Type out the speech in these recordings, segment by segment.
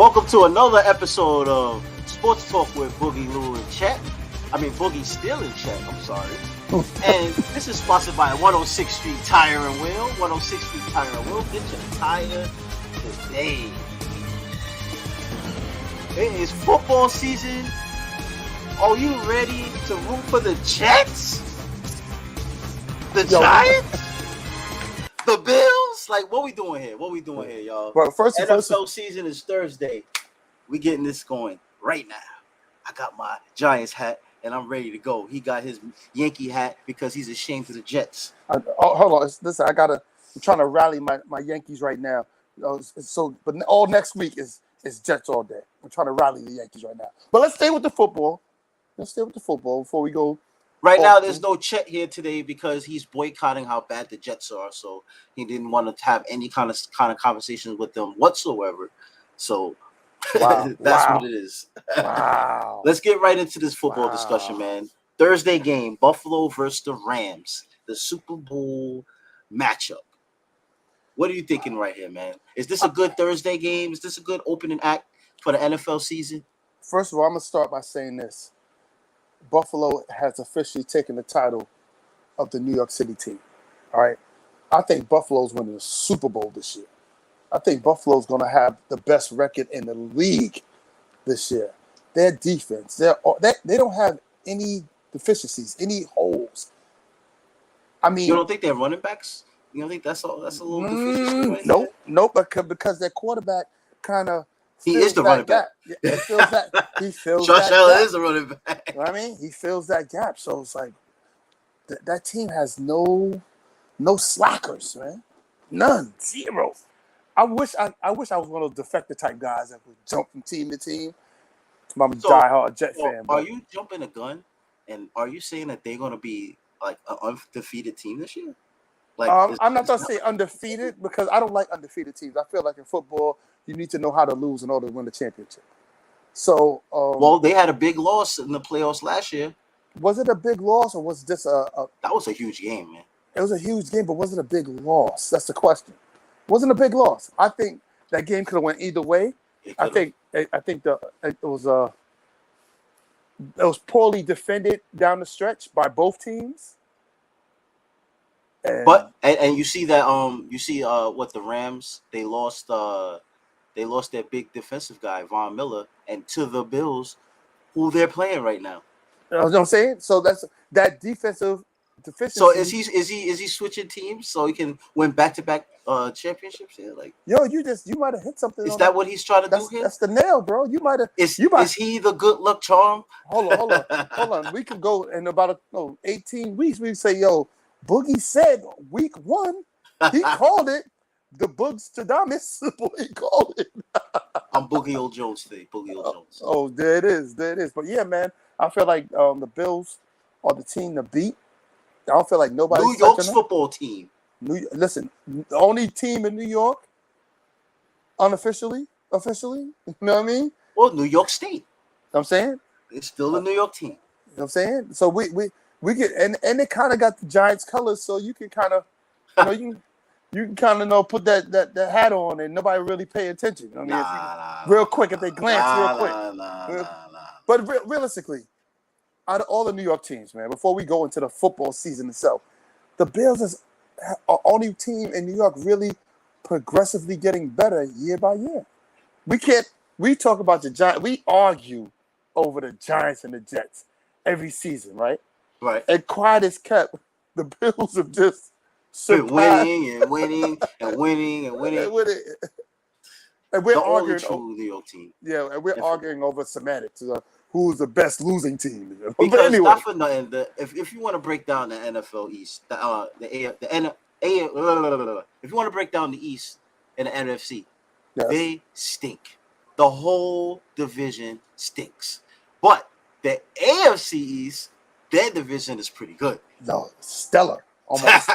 Welcome to another episode of Sports Talk with Boogie, Lou, and Chet. Boogie, Steele, and Chet. I'm sorry. And this is sponsored by 106th Street Tire and Wheel. 106th Street Tire and Wheel. Get your tire today. It is football season. Are you ready to root for the Jets? The Giants? The Bills? Like, what we doing here? Y'all? Well, NFL season is Thursday. We getting this going right now. I got my Giants hat, and I'm ready to go. He got his Yankee hat because he's ashamed of the Jets. Hold on. Listen, I'm trying to rally my Yankees right now. But all next week is Jets all day. I'm trying to rally the Yankees right now. But let's stay with the football. Before we go. Right now, there's no Chet here today because he's boycotting how bad the Jets are. So he didn't want to have any kind of conversations with them whatsoever. So that's what it is. Wow. Let's get right into this football discussion, man. Thursday game, Buffalo versus the Rams, the Super Bowl matchup. What are you thinking right here, man? Is this a good Thursday game? Is this a good opening act for the NFL season? First of all, I'm going to start by saying this. Buffalo has officially taken the title of the New York City team. All right. I think Buffalo's winning the Super Bowl this year. I think Buffalo's going to have the best record in the league this year. Their defense, they don't have any deficiencies, any holes. You don't think they're running backs? You don't think that's a little deficiency? Nope. Because their quarterback kind of. He is the running back. He feels that. Josh Allen is the running back. You know what I mean? He fills that gap. So it's like that team has no slackers, man. None. Zero. I wish I was one of those defector type guys that would jump from team to team. I'm a diehard Jet fan. Are you jumping a gun? And are you saying that they're going to be like an undefeated team this year? I'm not going to say undefeated because I don't like undefeated teams. I feel like in football, you need to know how to lose in order to win the championship. So, they had a big loss in the playoffs last year. Was it a big loss or was this that was a huge game, man. It was a huge game, but was it a big loss? That's the question. It wasn't a big loss. I think that game could have went either way. I think it was poorly defended down the stretch by both teams. And you see that what the Rams they lost their big defensive guy Von Miller and to the Bills who they're playing right now. You know what I'm saying? So that's that defensive deficiency. So is he switching teams so he can win back-to-back championships here? Like you might have hit something. Is that what he's trying to do here? That's the nail, bro. You might have. Is he the good luck charm? Hold on. We could go in about 18 weeks. We say, Boogie said week 1, he called it the Boogstadamus. He called it. I'm Boogie Old Jones today. Boogie Old Jones. Oh, there it is. But yeah, man, I feel like the Bills are the team to beat. I don't feel like nobody's New York's football team. Listen, the only team in New York, officially, you know what I mean? Well, New York State. You know what I'm saying? It's still a New York team. You know what I'm saying? So we get and they kind of got the Giants colors, so you can kind of you can kind of put that hat on and nobody really pay attention. Real quick if they glance real quick. But realistically, out of all the New York teams, man, before we go into the football season itself, the Bills is our only team in New York really progressively getting better year by year. We talk about the Giants. We argue over the Giants and the Jets every season, right? Right. And quiet as kept, the Bills have just winning. And we're the arguing true New York team. Yeah, and we're arguing over semantics. Who's the best losing team? Because but anyway, not for nothing. If you want to break down the NFL East, if you want to break down the East and the NFC, they stink. The whole division stinks. But the AFC East, their division is pretty good. No, stellar. Almost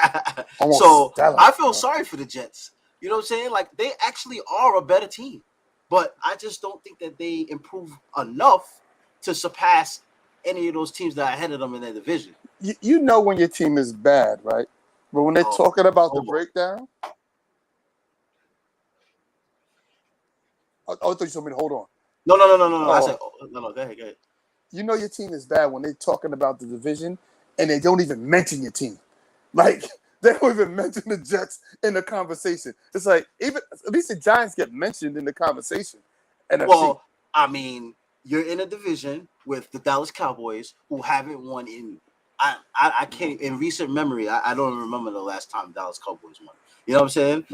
so stellar. I feel sorry for the Jets. You know what I'm saying? Like, they actually are a better team. But I just don't think that they improve enough to surpass any of those teams that are ahead of them in their division. You know when your team is bad, right? But when they're talking about the breakdown, I thought you told me to hold on. No. I said, no. Go ahead. You know your team is bad when they're talking about the division and they don't even mention your team. Like, they don't even mention the Jets in the conversation. It's like, even at least the Giants get mentioned in the conversation. NFC. Well, I mean, you're in a division with the Dallas Cowboys who haven't won in I can't in recent memory. I don't remember the last time Dallas Cowboys won. You know what I'm saying?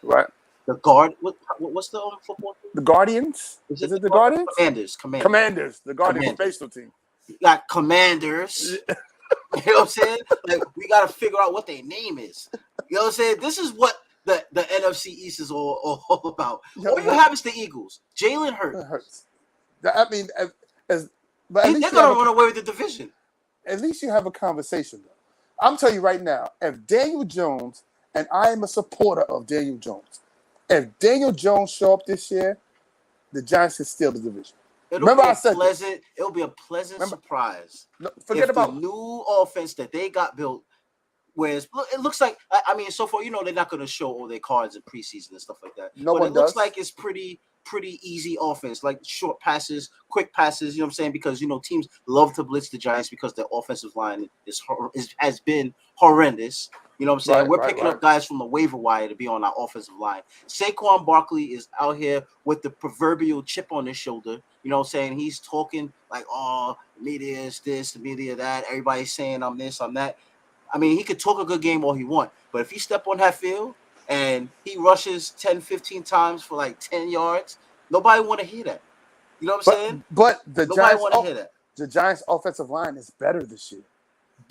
Right. The guard. What's the football team? The Guardians. Is it the Guardians? Commanders. The Guardians baseball team. You got Commanders. You know what I'm saying? Like, we got to figure out what their name is. You know what I'm saying? This is what the NFC East is all about. All you have is the Eagles. Jalen Hurts. I mean, they're going to run away with the division. At least you have a conversation, though. I'm telling you right now, if Daniel Jones, and I am a supporter of Daniel Jones, if Daniel Jones show up this year, the Giants can steal the division. It'll be a pleasant surprise. Forget about the new offense that they got built. Whereas it looks like, I mean, so far, they're not going to show all their cards in preseason and stuff like that. But it looks like it's pretty easy offense, like short passes, quick passes. You know what I'm saying? Because teams love to blitz the Giants because their offensive line has been horrendous. You know what I'm saying? We're picking up guys from the waiver wire to be on our offensive line. Saquon Barkley is out here with the proverbial chip on his shoulder. You know what I'm saying? He's talking like, oh, media is this, the media that. Everybody's saying I'm this, I'm that. I mean, he could talk a good game all he wants. But if he step on that field and he rushes 10, 15 times for like 10 yards, nobody want to hear that. You know what I'm saying? But nobody want to hear that. The Giants' offensive line is better this year.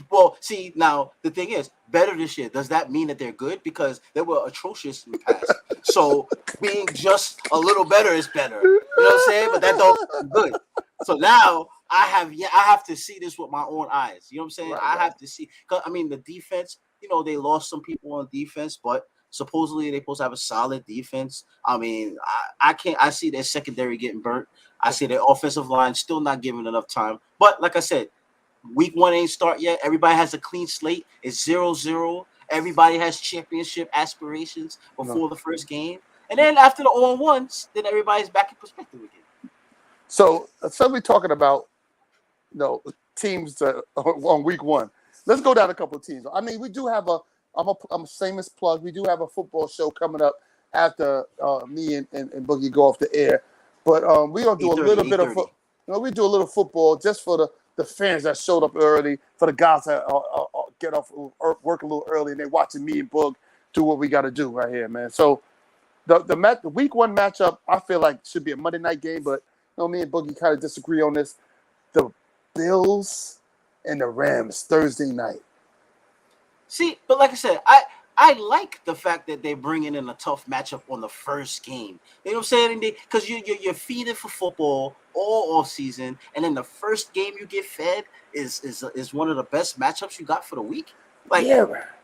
Well, see, now the thing is, better this year. Does that mean that they're good? Because they were atrocious in the past. So being just a little better is better. You know what I'm saying? But that don't good. So now I have to see this with my own eyes. You know what I'm saying? I have to see. Cause I mean, the defense. They lost some people on defense, but supposedly they're supposed to have a solid defense. I mean, I see their secondary getting burnt. I see their offensive line still not giving enough time. But like I said, week 1 ain't start yet. Everybody has a clean slate. It's 0-0. Everybody has championship aspirations before the first game. And then after the 0-1s, then everybody's back in perspective again. So we're talking about teams on week 1. Let's go down a couple of teams. I mean, we do have I'm a shameless plug. We do have a football show coming up after me and Boogie go off the air. But we're going to do a little bit of we do a little football just for the fans that showed up early, for the guys that get off work a little early, and they're watching me and Boog do what we got to do right here, man. So the week 1 matchup, I feel like should be a Monday night game, but me and Boogie kind of disagree on this. The Bills and the Rams Thursday night. See, but like I said, I like the fact that they're bringing in a tough matchup on the first game. You know what I'm saying? Because you're feeding for football all off season, and then the first game you get fed is one of the best matchups you got for the week. Like,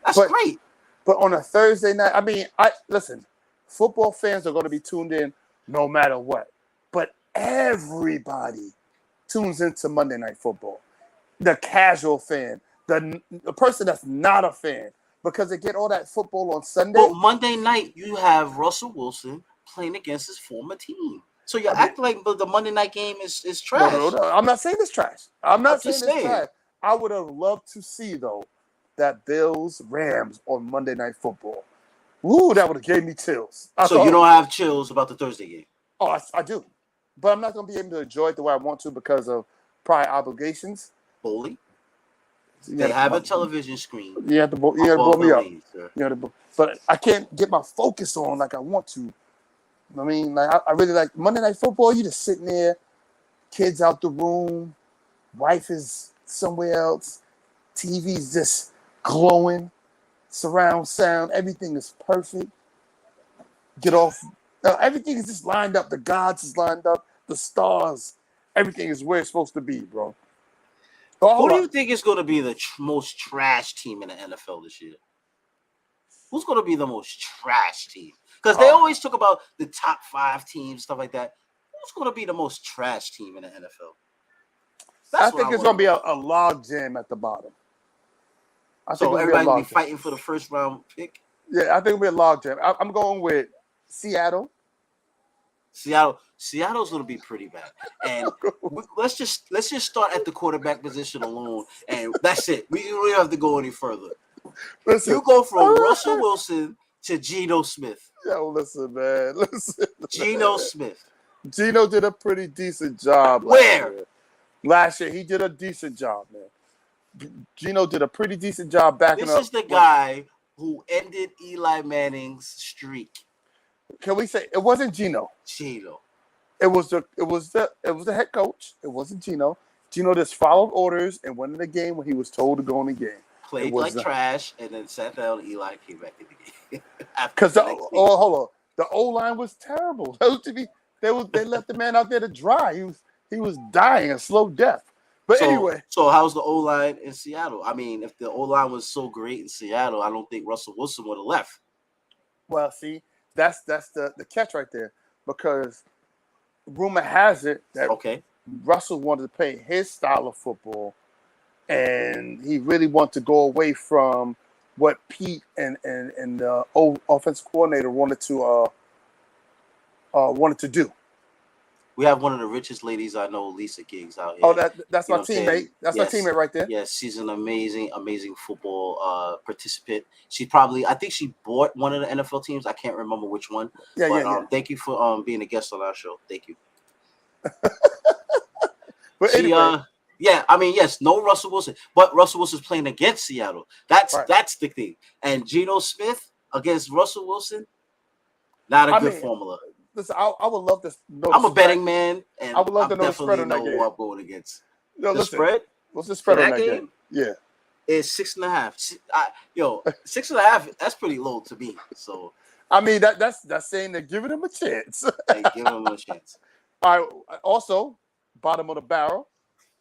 that's great. But on a Thursday night, I mean, listen, football fans are going to be tuned in no matter what. But everybody tunes into Monday Night Football. The casual fan, the person that's not a fan, because they get all that football on Sunday. Well, Monday night, you have Russell Wilson playing against his former team. So you act like the Monday night game is trash. No, I'm not saying it's trash. I'm not saying it's trash. I would have loved to see, though, that Bills-Rams on Monday Night Football. Ooh, that would have gave me chills. So you don't have chills about the Thursday game? Oh, I do. But I'm not going to be able to enjoy it the way I want to because of prior obligations. Bully? They have a television screen. You have to blow me up. But I can't get my focus on like I want to. I mean, like I really like Monday Night Football. You just sitting there, kids out the room, wife is somewhere else, TV's just glowing, surround sound, everything is perfect. Get off. Everything is just lined up. The gods is lined up. The stars. Everything is where it's supposed to be, bro. Who do you think is going to be the most trash team in the NFL this year? Who's going to be the most trash team? Because they always talk about the top 5 teams, stuff like that. Who's going to be the most trash team in the NFL? I think it's going to be a log jam at the bottom. So everybody will be fighting for the first round pick? Yeah, I think it'll be a log jam. I'm going with Seattle, Seattle's going to be pretty bad. And let's just start at the quarterback position alone, and that's it. We don't have to go any further. Listen, you go from Russell Wilson to Geno Smith. Yo, listen, man. Listen. Geno Smith. Geno did a pretty decent job. Last year, he did a decent job, man. Geno did a pretty decent job backing up. This is the guy who ended Eli Manning's streak. Can we say it wasn't Geno? Geno. It was the head coach. It wasn't Geno. Geno just followed orders and went in the game when he was told to go in the game. Played like trash and then sat down. Eli came back in the game. Because hold on, the O-line was terrible. They left the man out there to dry. He was dying a slow death. But anyway. So how's the O-line in Seattle? I mean, if the O-line was so great in Seattle, I don't think Russell Wilson would have left. Well, see, that's the catch right there. Because rumor has it that Russell wanted to play his style of football, and he really wanted to go away from what Pete and the old offensive coordinator wanted to do. We have one of the richest ladies I know, Lisa Giggs, out here. Oh, that's my teammate. That's my teammate right there. Yes, she's an amazing football participant. I think she bought one of the NFL teams. I can't remember which one. Thank you for being a guest on our show. Thank you. But anyway. Yes, no Russell Wilson, but Russell Wilson's playing against Seattle. That's the thing. And Geno Smith against Russell Wilson, not a good formula. Listen, I would love to know. I'm a betting man, and I would love to know the spread on that game. Who I'm going against. The spread? What's the spread on that game? Yeah, it's 6.5. 6.5. That's pretty low to me. So I mean that's saying they're giving him a chance. Giving him a chance. All right. Also, bottom of the barrel,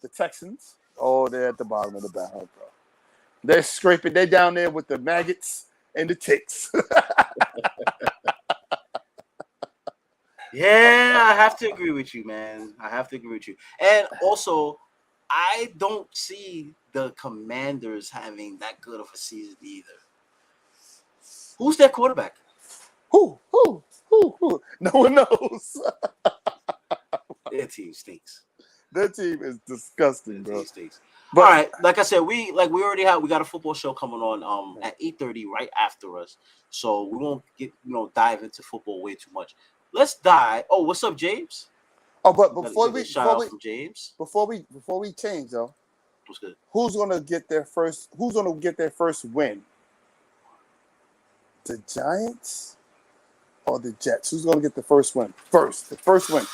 the Texans. Oh, they're at the bottom of the barrel, bro. They're scraping. They're down there with the maggots and the ticks. Yeah, I have to agree with you, man. And also, I don't see the Commanders having that good of a season either. Who's their quarterback? Who? No one knows. Their team stinks. Their team is disgusting, bro. But, all right, like I said, we got a football show coming on at 8:30 right after us. So we won't dive into football way too much. Let's dive. Oh, what's up, James? Oh, but before we James, before we change though, what's good? Who's gonna get their first win? The Giants or the Jets? Who's gonna get the first win? The first win.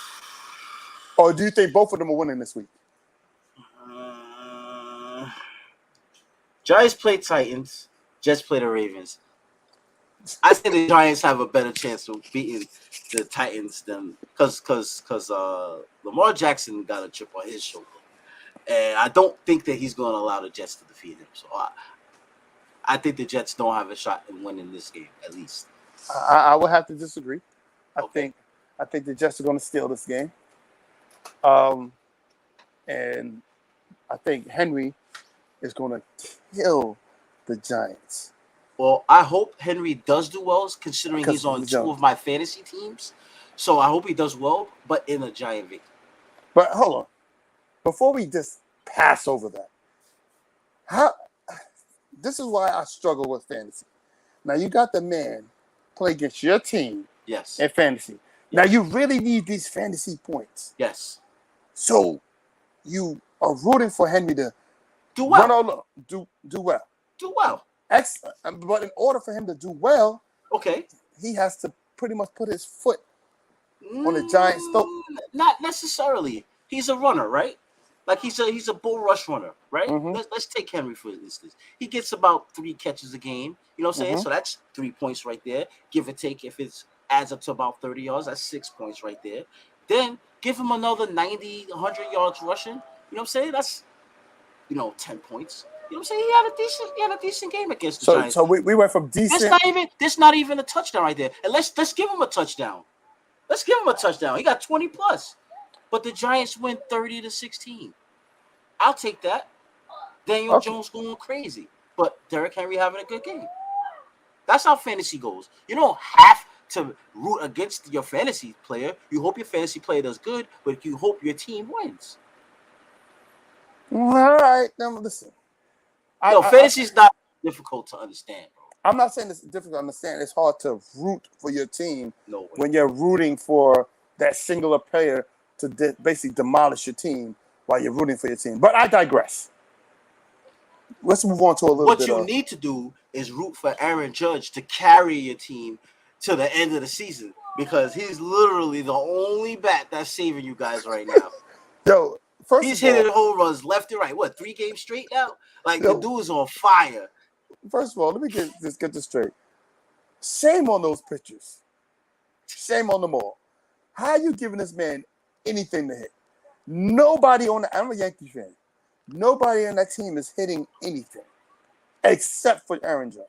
Or do you think both of them are winning this week? Giants play Titans. Jets play the Ravens. I think the Giants have a better chance of beating the Titans than because Lamar Jackson got a chip on his shoulder, and I don't think that he's going to allow the Jets to defeat him. So I think the Jets don't have a shot in winning this game at least. I would have to disagree. I think the Jets are going to steal this game, and I think Henry is going to kill the Giants. Well, I hope Henry does do well, considering he's on two of my fantasy teams. So I hope he does well, but in a Giant victory. But hold on. Before we just pass over that, this is why I struggle with fantasy. Now, you got the man play against your team in fantasy. Yes. Now, you really need these fantasy points. Yes. So you are rooting for Henry to do well. Do well. Do well. Excellent. But in order for him to do well, he has to pretty much put his foot on the Giants' throat. Not necessarily. He's a runner, right? Like he's a bull rush runner, right? Mm-hmm. Let's take Henry for instance. He gets about 3 catches a game. You know what I'm saying? Mm-hmm. So that's 3 points right there. Give or take, if it adds up to about 30 yards, that's 6 points right there. Then give him another 90, 100 yards rushing. You know what I'm saying? That's 10 points. You know what I'm saying? He had a decent game against the Giants. So we went from decent. That's not even a touchdown right there. And let's give him a touchdown. Let's give him a touchdown. He got 20 plus. But the Giants win 30-16. I'll take that. Daniel Jones going crazy. But Derrick Henry having a good game. That's how fantasy goes. to root against your fantasy player. You hope your fantasy player does good, but you hope your team wins. All right, now listen. Fantasy is not difficult to understand, bro. I'm not saying it's difficult to understand. It's hard to root for your team No when you're rooting for that singular player to basically demolish your team while you're rooting for your team. But I digress. Let's move on to a little bit. What you need to do is root for Aaron Judge to carry your team to the end of the season because he's literally the only bat that's saving you guys right now. Yo, he's hitting home runs left and right. What, 3 games straight now? Like, the dude is on fire. First of all, let me get this straight. Shame on those pitchers. Shame on them all. How are you giving this man anything to hit? Nobody I'm a Yankee fan. Nobody on that team is hitting anything except for Aaron Judge.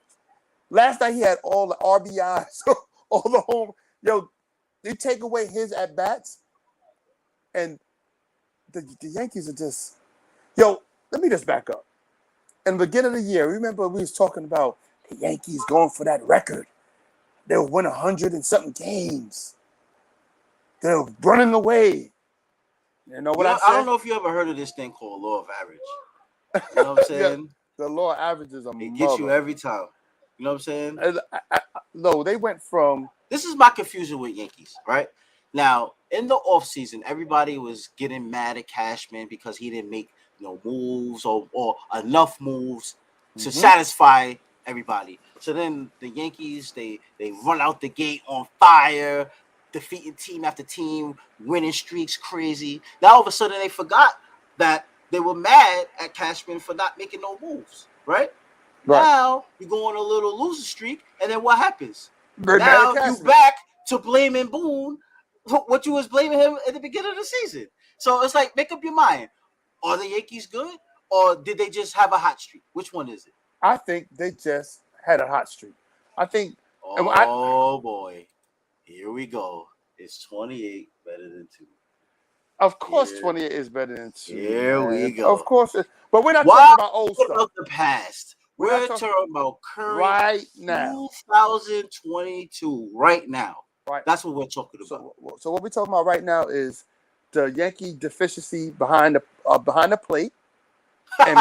Last night he had all the RBIs, all the home. Yo, they take away his at-bats, and the Yankees are just... Yo, let me just back up. In the beginning of the year, remember we was talking about the Yankees going for that record. They'll win 100 and something games. They're running away. You know what I said? I don't know if you ever heard of this thing called law of average. You know what I'm saying? The law of averages It gets you every time. You know what I'm saying? No, they went from... This is my confusion with Yankees, right? Now, in the offseason, everybody was getting mad at Cashman because he didn't make moves or enough moves to satisfy everybody. So then the Yankees, they run out the gate on fire, defeating team after team, winning streaks crazy. Now all of a sudden they forgot that they were mad at Cashman for not making no moves, right? Now you go on a little loser streak, and then what happens? Now you back to blaming Boone what you was blaming him at the beginning of the season. So it's like, make up your mind. Are the Yankees good, or did they just have a hot streak? Which one is it? I think they just had a hot streak. I think... Oh, boy. Here we go. It's 28 better than 2. Of course 28 is better than 2. Here we go. Of course. But we're not talking about old stuff. Of the past. We're talking about current right now. 2022 right now. Right. That's what we're talking about. So what we're talking about right now is the Yankee deficiency behind the plate. And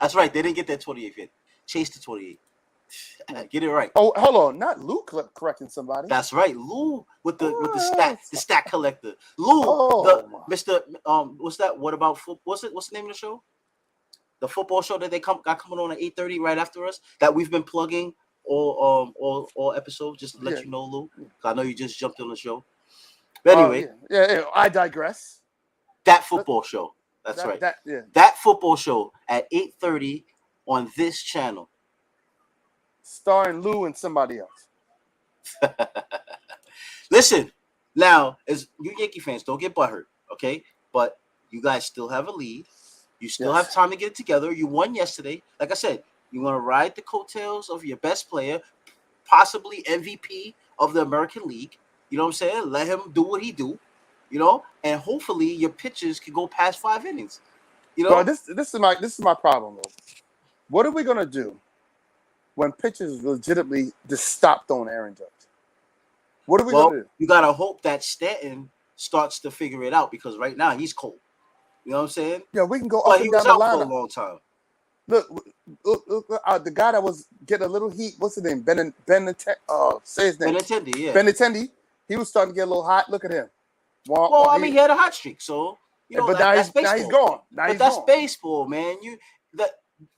that's right. They didn't get that 28 yet. Chase the 28. Get it right. Oh, hold on. Not Lou correcting somebody. That's right. Lou with the stat collector. Lou, Mr. What's that? What about football? What's the name of the show? The football show that they got coming on at 8:30 right after us that we've been plugging all episodes just to let you know, Lou. I know you just jumped on the show. But anyway, I digress. That football show. That's right. That football show at 8:30 on this channel. Starring Lou and somebody else. Listen, now, as you Yankee fans, don't get butthurt, okay? But you guys still have a lead. You still have time to get it together. You won yesterday. Like I said, you want to ride the coattails of your best player, possibly MVP of the American League. You know what I'm saying? Let him do what he do, and hopefully your pitchers can go past 5 innings. Well, this is my problem, though. What are we gonna do when pitchers legitimately just stop throwing Aaron Judge? What are we gonna do? You gotta hope that Stanton starts to figure it out because right now he's cold. You know what I'm saying? Yeah, we can go up and down the lineup for a long time. Look, the guy that was getting a little heat. What's his name? Say his name. Benintendi, yeah. Benintendi. He was starting to get a little hot. Look at him. He had a hot streak, so but now he's gone. That's baseball, man.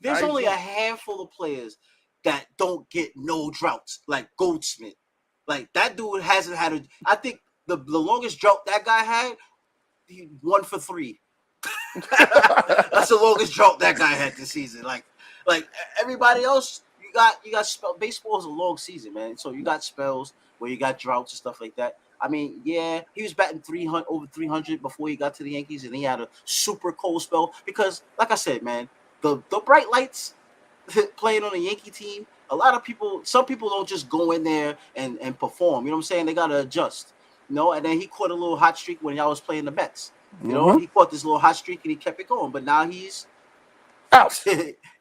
There's only a handful of players that don't get no droughts, like Goldsmith. Like that dude hasn't had I think the longest drought that guy had, he 1 for 3. That's the longest drought that guy had this season. Like everybody else, you got spell. Baseball is a long season, man. So you got spells where you got droughts and stuff like that. I mean, yeah, he was batting over 300 before he got to the Yankees, and he had a super cold spell because, like I said, man, the bright lights playing on a Yankee team. Some people don't just go in there and perform. You know what I'm saying? They gotta adjust. And then he caught a little hot streak when y'all was playing the Mets. He caught this little hot streak and he kept it going. But now he's out.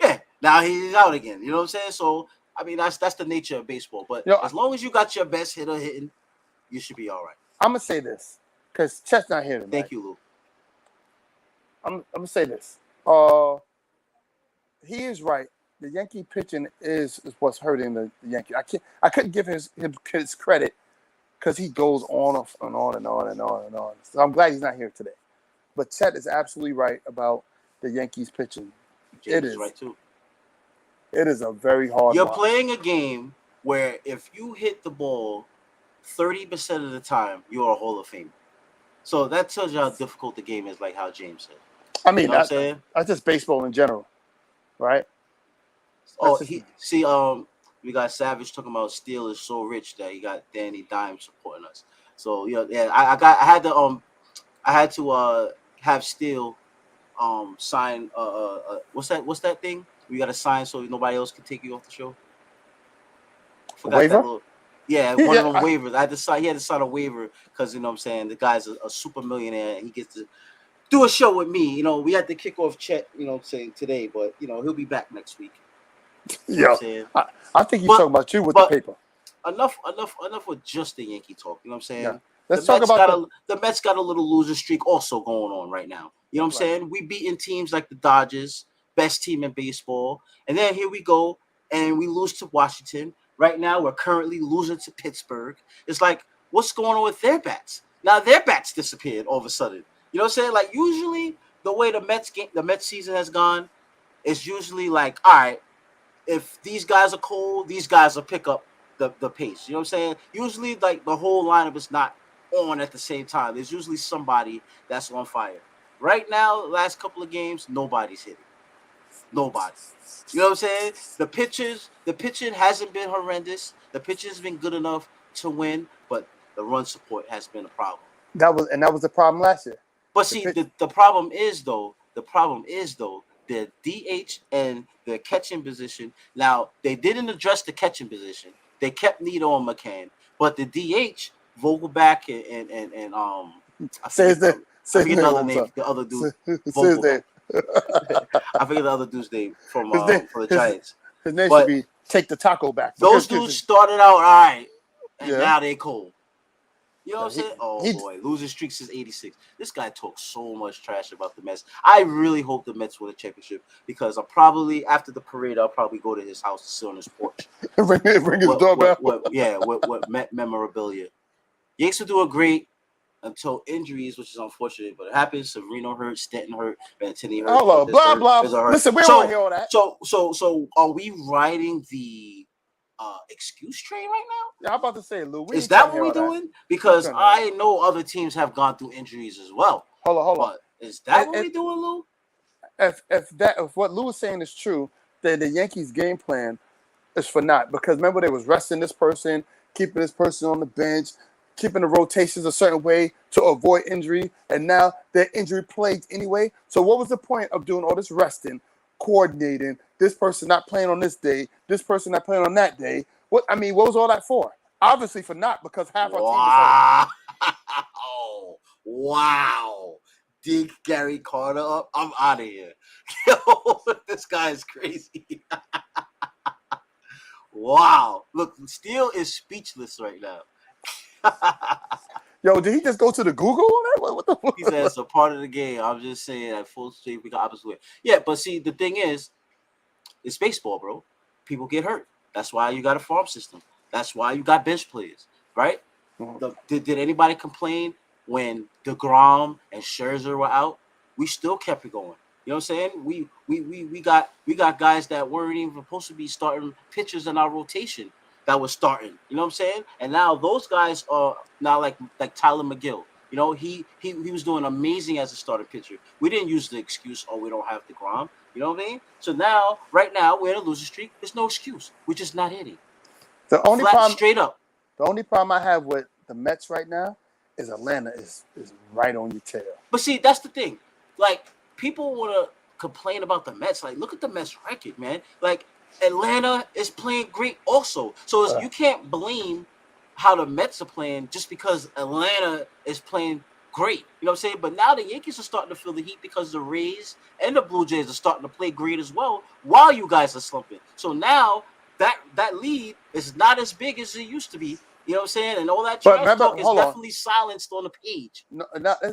Yeah, now he's out again. You know what I'm saying? So I mean, that's the nature of baseball. But as long as you got your best hitter hitting, you should be all right. I'm gonna say this because Chet's not here tonight. Thank you, Lou. I'm gonna say this. He is right. The Yankee pitching is what's hurting the Yankee. I couldn't give him his credit because he goes on and on and on and on and on. So I'm glad he's not here today. But Chet is absolutely right about the Yankees pitching. James is right too. It is a very hard. You're playing a game where if you hit the ball 30% of the time, you're a Hall of Famer. So that tells you how difficult the game is, like how James said. I mean, that's just baseball in general, right? We got Savage talking about Steele is so rich that he got Danny Dime supporting us. So I had to have Steele sign what's that thing? We got to sign so nobody else can take you off the show. Waiver? One of those waivers. I had to sign. He had to sign a waiver because what I'm saying, the guy's a super millionaire and he gets to do a show with me. We had to kick off Chet. Saying today, but he'll be back next week. Yeah, I think he's talking about you with the paper. Enough with just the Yankee talk. You know what I'm saying? Yeah. Let's talk about the Mets got a little loser streak also going on right now. You know what I'm saying? We beating teams like the Dodgers, best team in baseball, and then here we go and we lose to Washington. Right now, we're currently losing to Pittsburgh. It's like, what's going on with their bats? Now their bats disappeared all of a sudden. You know what I'm saying? Like usually the way the Mets season has gone, it's usually like, all right, if these guys are cold, these guys will pick up the pace. You know what I'm saying? Usually, like the whole lineup is not on at the same time. There's usually somebody that's on fire. Right now, last couple of games, nobody's hitting. Nobody. You know what I'm saying? The pitching hasn't been horrendous. The pitching has been good enough to win, but the run support has been a problem. That was the problem last year. But the problem is though, the DH and the catching position. Now they didn't address the catching position. They kept Nito and McCann, but the DH, Vogelback and I forget the other dude. I forget the other dude's name from the Giants. His name should be Take the Taco Back. Those dudes started out all right, and now they cold. You know what I'm saying? Boy, losing streak since '86. This guy talks so much trash about the Mets. I really hope the Mets win a championship because I'll probably after the parade I'll probably go to his house to sit on his porch. Ring his doorbell. What Met memorabilia. Yanks are doing great until injuries, which is unfortunate, but it happens. Serena hurt, Stanton hurt, Benintendi hurt. Hello, blah blah. Listen, we don't want to hear all that. So are we riding the excuse train right now? Yeah, I'm about to say, Lou. Is that what we're doing? Because I know other teams have gone through injuries as well. Hold on. Is that what we're doing, Lou? If what Lou is saying is true, then the Yankees' game plan is for naught. Because remember, they was resting this person, keeping this person on the bench, keeping the rotations a certain way to avoid injury, and now they're injury plagued anyway. So what was the point of doing all this resting, coordinating, this person not playing on this day, this person not playing on that day? What was all that for? Obviously for not, because half our team is hurt. Wow. Dig Gary Carter up. I'm out of here. Yo, this guy is crazy. Wow. Look, Steele is speechless right now. Yo, did he just go to the Google on that? What the fuck? He said it's a part of the game. I'm just saying at full speed we got opposite way. Yeah, but see, the thing is, it's baseball, bro. People get hurt. That's why you got a farm system. That's why you got bench players, right? Mm-hmm. Did anybody complain when DeGrom and Scherzer were out? We still kept it going. You know what I'm saying? We got guys that weren't even supposed to be starting pitchers in our rotation that was starting. You know what I'm saying? And now those guys are now like Tyler McGill. You know, he was doing amazing as a starting pitcher. We didn't use the excuse, we don't have DeGrom. You know what I mean? So now, right now, we're in a losing streak. There's no excuse. We're just not hitting. The only problem, straight up. The only problem I have with the Mets right now is Atlanta is right on your tail. But see, that's the thing. Like, people want to complain about the Mets. Like, look at the Mets record, man. Like, Atlanta is playing great also. So you can't blame how the Mets are playing just because Atlanta is playing great. You know what I'm saying? But now the Yankees are starting to feel the heat because the Rays and the Blue Jays are starting to play great as well while you guys are slumping. So now that lead is not as big as it used to be. You know what I'm saying? And all that But trash remember, talk is definitely silenced on the page. No,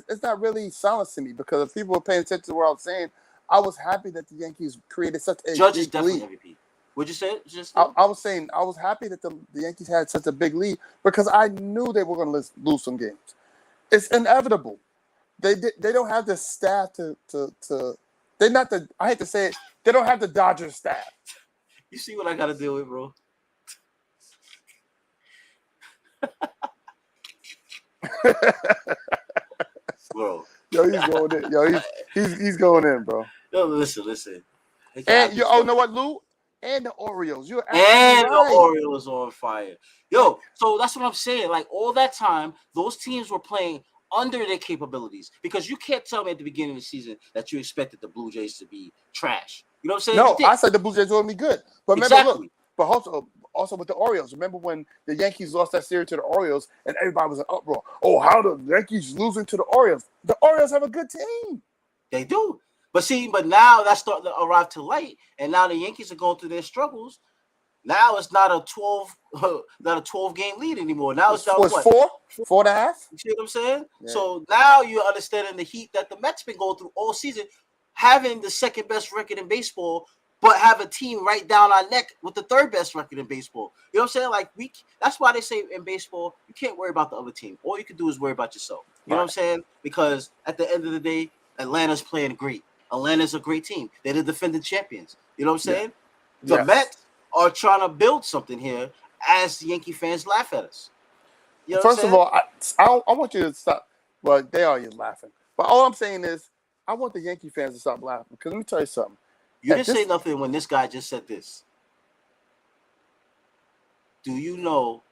it's not really silencing me because if people were paying attention to what I was saying, I was happy that the Yankees created such a Judge is big definitely lead. MVP. What'd you say? I was saying I was happy that the Yankees had such a big lead because I knew they were going to lose some games. It's inevitable. They don't have the staff to they're not the I hate to say it, they don't have the Dodgers staff. You see what I got to deal with, bro? Bro. Yo, he's going in. Yo, he's going in, bro. Yo, listen. And you know what, Lou? And the Orioles. You're and right. The Orioles on fire. Yo, so that's what I'm saying. Like all that time, those teams were playing under their capabilities because you can't tell me at the beginning of the season that you expected the Blue Jays to be trash. You know what I'm saying? No, I said the Blue Jays were going to be good. But remember, look, but also with the Orioles. Remember when the Yankees lost that series to the Orioles and everybody was in uproar? Oh, how the Yankees losing to the Orioles? The Orioles have a good team. They do. But now that's starting to arrive to light, and now the Yankees are going through their struggles. Now it's not a 12 game lead anymore. Now it's down what? 4.5. You see what I'm saying? Yeah. So now you're understanding the heat that the Mets been going through all season, having the second best record in baseball, but have a team right down our neck with the third best record in baseball. You know what I'm saying? Like that's why they say in baseball you can't worry about the other team. All you can do is worry about yourself. You know what I'm saying? Because at the end of the day, Atlanta's playing great. Atlanta's a great team. They're the defending champions. You know what I'm saying? Yeah. The Mets are trying to build something here as Yankee fans laugh at us. You know First of all, I want you to stop. Well, they are laughing. But all I'm saying is I want the Yankee fans to stop laughing. Because let me tell you something. You didn't say nothing when this guy just said this. Do you know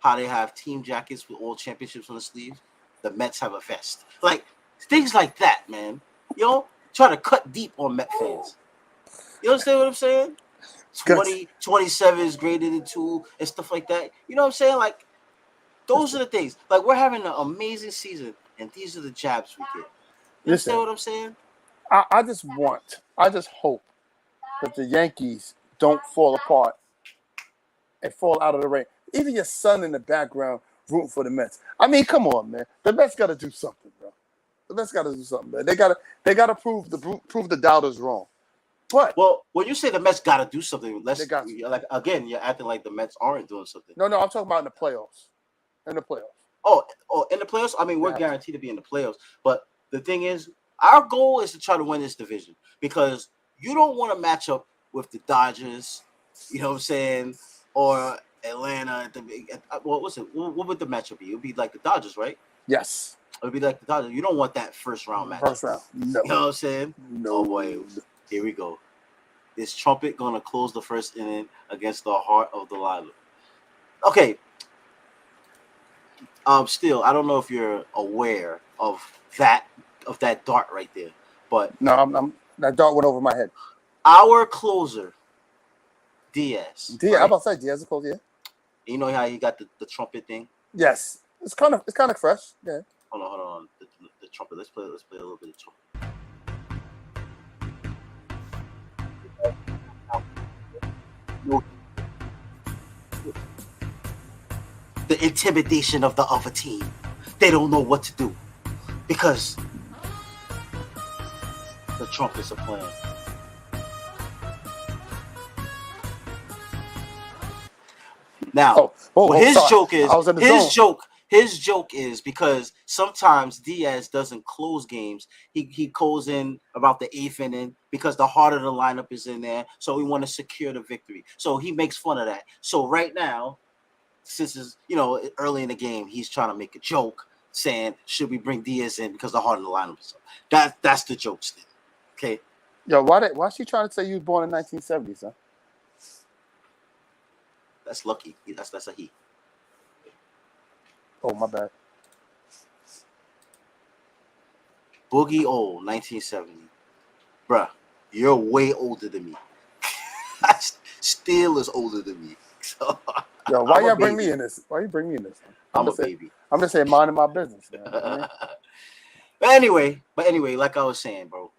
how they have team jackets with all championships on the sleeve? The Mets have a vest. Like, things like that, man. You know? Try to cut deep on Met fans. You understand what I'm saying? 27 is greater than 2 and stuff like that. You know what I'm saying? Like, those are the things. Like, we're having an amazing season, and these are the jabs we get. You understand what I'm saying? I just hope that the Yankees don't fall apart and fall out of the rain. Even your son in the background rooting for the Mets. I mean, come on, man. The Mets got to do something, bro. The Mets got to do something, man. They got to prove the doubters wrong. But when you say the Mets got to do something, again, you're acting like the Mets aren't doing something. No, I'm talking about in the playoffs. In the playoffs. Oh, in the playoffs. I mean, we're guaranteed to be in the playoffs. But the thing is, our goal is to try to win this division because you don't want to match up with the Dodgers. You know what I'm saying? Or Atlanta. What would the matchup be? It would be like the Dodgers, right? Yes. It would be like the Dodgers. You don't want that first round matchup. First round. No. You know what I'm saying? No. Oh boy. Here we go. Is Trumpet going to close the first inning against the heart of the lineup? Okay. Steele, I don't know if you're aware of that dart right there, but no, I'm that dart went over my head. Our closer, Diaz. Right? I'm about to say Diaz is close, yeah. You know how you got the trumpet thing? Yes, it's kind of fresh. Yeah. Hold on. The trumpet. Let's play a little bit of trumpet. The intimidation of the other team. They don't know what to do because the trumpets are playing. Now, his joke is because sometimes Diaz doesn't close games. He goes in about the 8th inning because the heart of the lineup is in there. So we want to secure the victory. So he makes fun of that. So right now, since it's early in the game, he's trying to make a joke saying, should we bring Diaz in because the heart of the lineup is up? That's the joke still. Okay. Yo, why is she trying to say you was born in 1970s, huh? That's lucky. That's a he. Oh, my bad. Boogie old, 1970. Bruh, you're way older than me. Steele is older than me. So, yo, why y'all bring me in this? Why you bring me in this? I'm a baby. I'm just saying minding my business, man. But anyway, like I was saying, bro,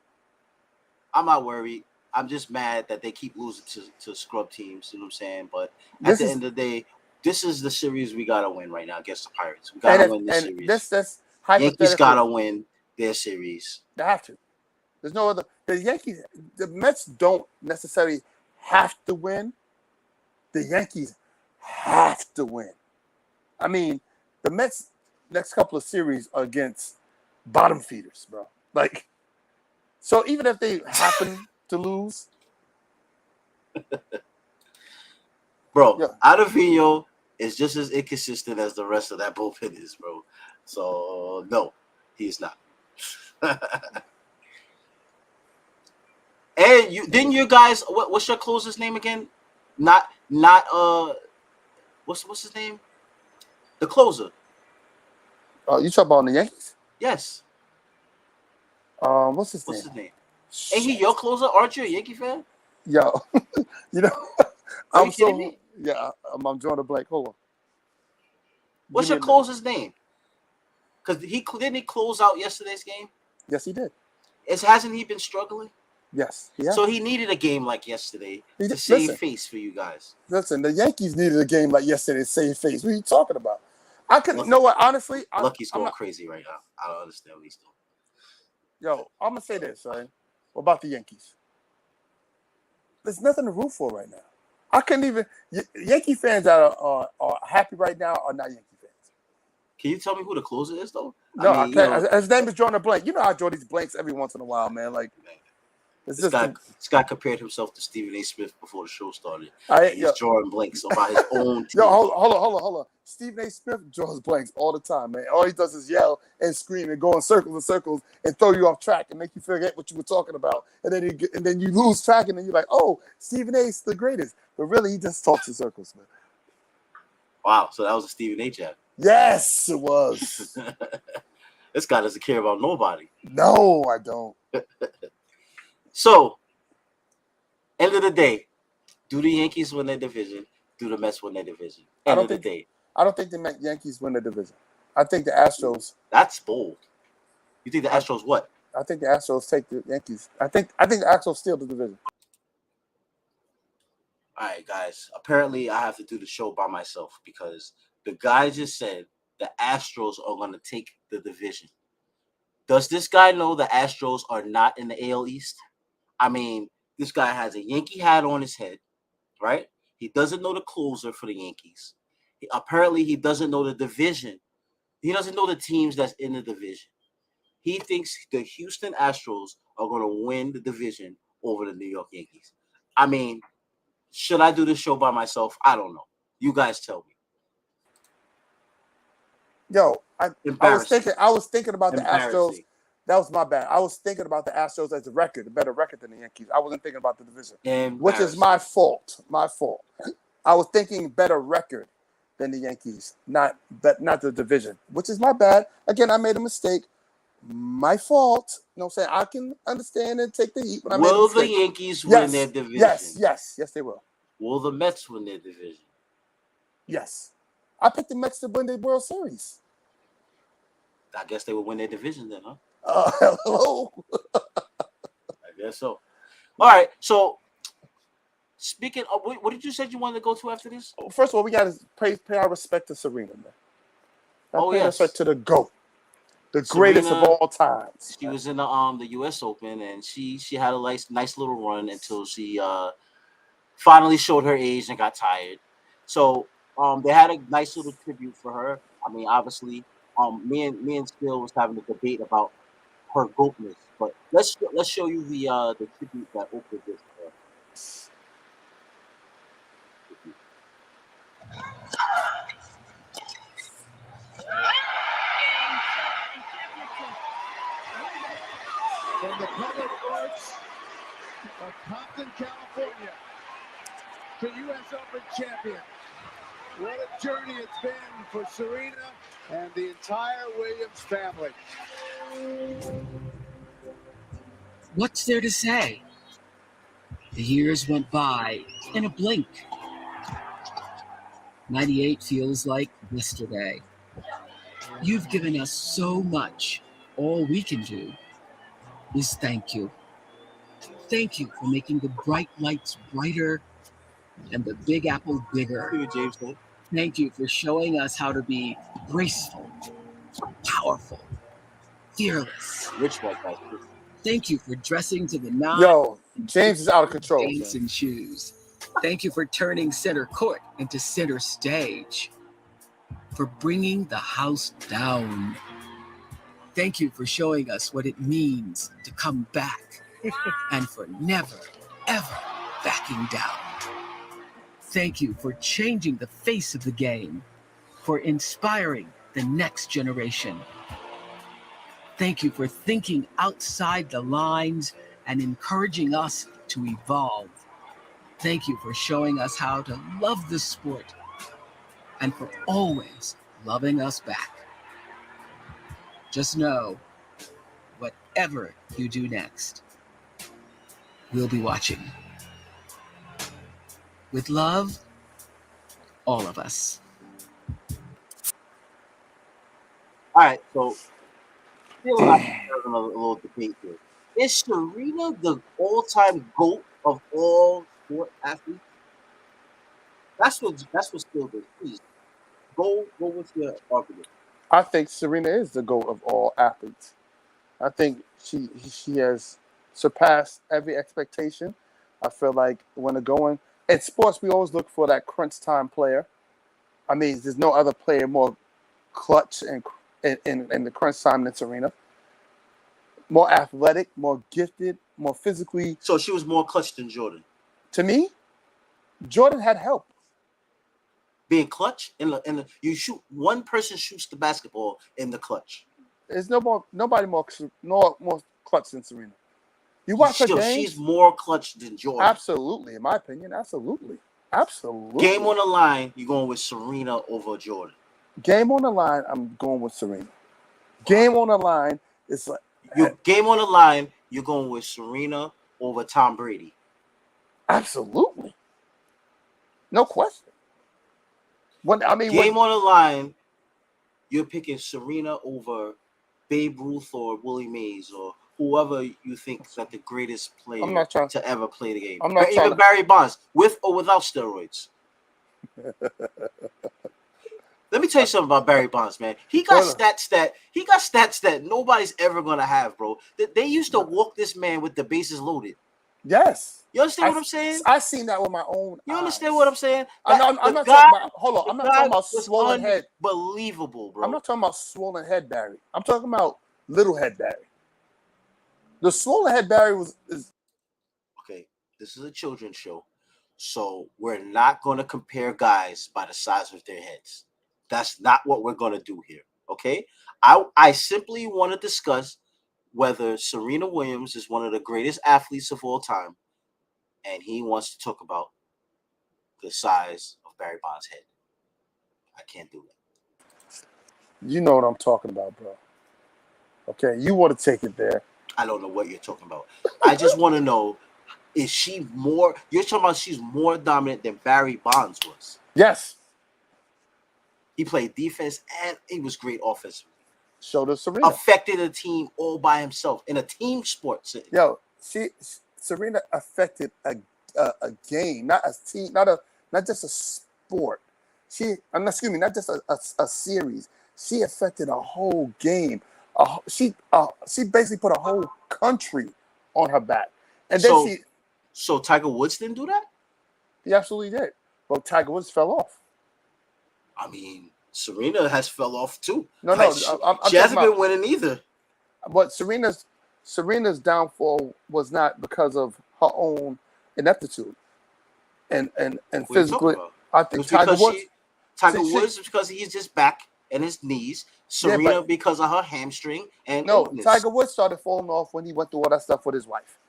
I'm not worried. I'm just mad that they keep losing to scrub teams. You know what I'm saying? But at the end of the day, this is the series we gotta win right now against the Pirates. We gotta win this series. That's Yankees gotta win their series. They have to. There's no other. The Mets don't necessarily have to win. The Yankees have to win. I mean, the Mets' next couple of series are against bottom feeders, bro. Like, so even if they happen to lose, bro, Ottavino is just as inconsistent as the rest of that bullpen is, bro. So no, he's not. And you guys, what's your closer's name again? Not what's his name? The closer. You talking about the Yankees? Yes. What's his name? Ain't he your closer? Aren't you a Yankee fan? Yo, you know, I'm so I'm drawing a blank. Hold on. What's your closer's name? Because didn't he close out yesterday's game? Yes, he did. Hasn't he been struggling? Yes. Yeah. So he needed a game like yesterday to save face for you guys. Listen, the Yankees needed a game like yesterday to save face. What are you talking about? I couldn't. You know what? Honestly, Lucky's going crazy right now. I don't understand what he's doing. Yo, I'm gonna say this, right? What about the Yankees? There's nothing to root for right now. I couldn't even. Yankee fans that are happy right now are not Yankee fans. Can you tell me who the closer is, though? No, I can't. His name is drawing a blank. You know I draw these blanks every once in a while, man. Like. This guy compared himself to Stephen A. Smith before the show started. He's drawing blanks about his own team. Yo, hold on. Stephen A. Smith draws blanks all the time, man. All he does is yell and scream and go in circles and circles and throw you off track and make you forget what you were talking about. And then you lose track and then you're like, oh, Stephen A's the greatest. But really, he just talks in circles, man. Wow, so that was a Stephen A. jab. Yes, it was. This guy doesn't care about nobody. No, I don't. So, end of the day, do the Yankees win their division? Do the Mets win their division? End of the day. I don't think the Yankees win the division. I think the Astros. That's bold. You think the Astros what? I think the Astros take the Yankees. I think the Astros steal the division. All right, guys. Apparently, I have to do the show by myself because the guy just said the Astros are going to take the division. Does this guy know the Astros are not in the AL East? I mean, this guy has a Yankee hat on his head, right? He doesn't know the closer for the Yankees. Apparently, he doesn't know the division. He doesn't know the teams that's in the division. He thinks the Houston Astros are going to win the division over the New York Yankees. I mean, should I do this show by myself? I don't know. You guys tell me. Yo, I was thinking about the Astros. That was my bad. I was thinking about the Astros as a better record than the Yankees. I wasn't thinking about the division, which is my fault. My fault. I was thinking better record than the Yankees, not the division, which is my bad. Again, I made a mistake. My fault. You know what I'm saying? I can understand and take the heat when I made a mistake. Will the Yankees win their division? Yes, they will. Will the Mets win their division? Yes. I picked the Mets to win the World Series. I guess they will win their division then, huh? Hello. I guess so. All right. So, speaking of, what did you say you wanted to go to after this? First of all, we got to pay our respect to SERENA, man. Pay respect to the GOAT, the greatest of all times. She was in the U.S. Open, and she had a nice little run until she finally showed her age and got tired. So, they had a nice little tribute for her. I mean, obviously, me and Steele was having a debate about her GOATness, but let's show you the tribute that Oprah did for her. From the public works of Compton, California, to U.S. Open champion. What a journey it's been for SERENA and the entire Williams family. What's there to say? The years went by in a blink. 98 feels like yesterday. You've given us so much. All we can do is thank you. Thank you for making the bright lights brighter and the Big Apple bigger. James. Thank you for showing us how to be graceful, powerful, fearless. Rich white guys. Thank you for dressing to the nines. Yo, James is out of control. Dancing shoes. Thank you for turning center court into center stage. For bringing the house down. Thank you for showing us what it means to come back and for never, ever backing down. Thank you for changing the face of the game, for inspiring the next generation. Thank you for thinking outside the lines and encouraging us to evolve. Thank you for showing us how to love the sport and for always loving us back. Just know, whatever you do next, we'll be watching. With love, all of us. All right, so still having a little debate here. Is Serena the all-time GOAT of all sport athletes? That's what Steele does. Please go with your argument. I think Serena is the GOAT of all athletes. I think she has surpassed every expectation. I feel like when they're going in sports, we always look for that crunch time player. I mean, there's no other player more clutch and in the crunch time than Serena. More athletic, more gifted, more physically. So she was more clutch than Jordan. To me, Jordan had help. Being clutch you shoot, one person shoots the basketball in the clutch. There's nobody more clutch than Serena. You watch her games. She's more clutch than Jordan. Absolutely, in my opinion, absolutely. Game on the line, you're going with Serena over Jordan. Game on the line, I'm going with Serena. Game on the line, it's like game on the line, you're going with Serena over Tom Brady. Absolutely, no question. Game on the line, you're picking Serena over Babe Ruth or Willie Mays or whoever you think is the greatest player to ever play the game. Even Barry Bonds, with or without steroids. Let me tell you something about Barry Bonds, man. He got stats that nobody's ever gonna have, bro. They used to walk this man with the bases loaded. Yes. You understand what I'm saying? I seen that with my own eyes. Understand what I'm saying? I'm not talking about. Hold on. I'm not talking about swollen head. Unbelievable, bro. I'm not talking about swollen head Barry. I'm talking about little head Barry. The swollen head Barry is okay. This is a children's show, so we're not going to compare guys by the size of their heads. That's not what we're going to do here. Okay. I simply want to discuss whether Serena Williams is one of the greatest athletes of all time, and he wants to talk about the size of Barry Bonds' head. I can't do that. You know what I'm talking about, bro. Okay, you want to take it there. I don't know what you're talking about. I just want to know, is she more... You're talking about she's more dominant than Barry Bonds was. Yes. He played defense and he was great offensively. So does Serena. Affected a team all by himself in a team sport. Yo, Serena affected a game, not a team, not just a sport. Not just a series. She affected a whole game. She basically put a whole country on her back. And then So Tiger Woods didn't do that? He absolutely did. But Tiger Woods fell off. I mean, Serena has fell off too. She hasn't been winning either. But Serena's downfall was not because of her own ineptitude and physically. I think Tiger Woods because he's just back and his knees. Serena because of her hamstring and illness. Tiger Woods started falling off when he went through all that stuff with his wife.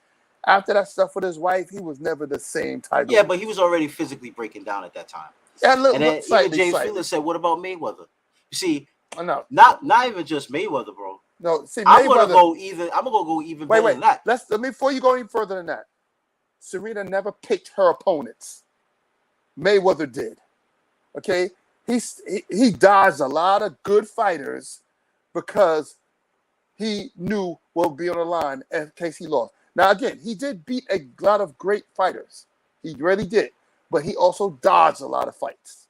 After that stuff with his wife, he was never the same Tiger. Yeah, but he was already physically breaking down at that time. And then even James Fielder said, "What about Mayweather?" You see, not even just Mayweather, bro. No, see, I'm gonna go even better than that. Before you go any further than that, Serena never picked her opponents. Mayweather did. Okay, he dodged a lot of good fighters because he knew what would be on the line in case he lost. Now, again, he did beat a lot of great fighters. He really did. But he also dodged a lot of fights.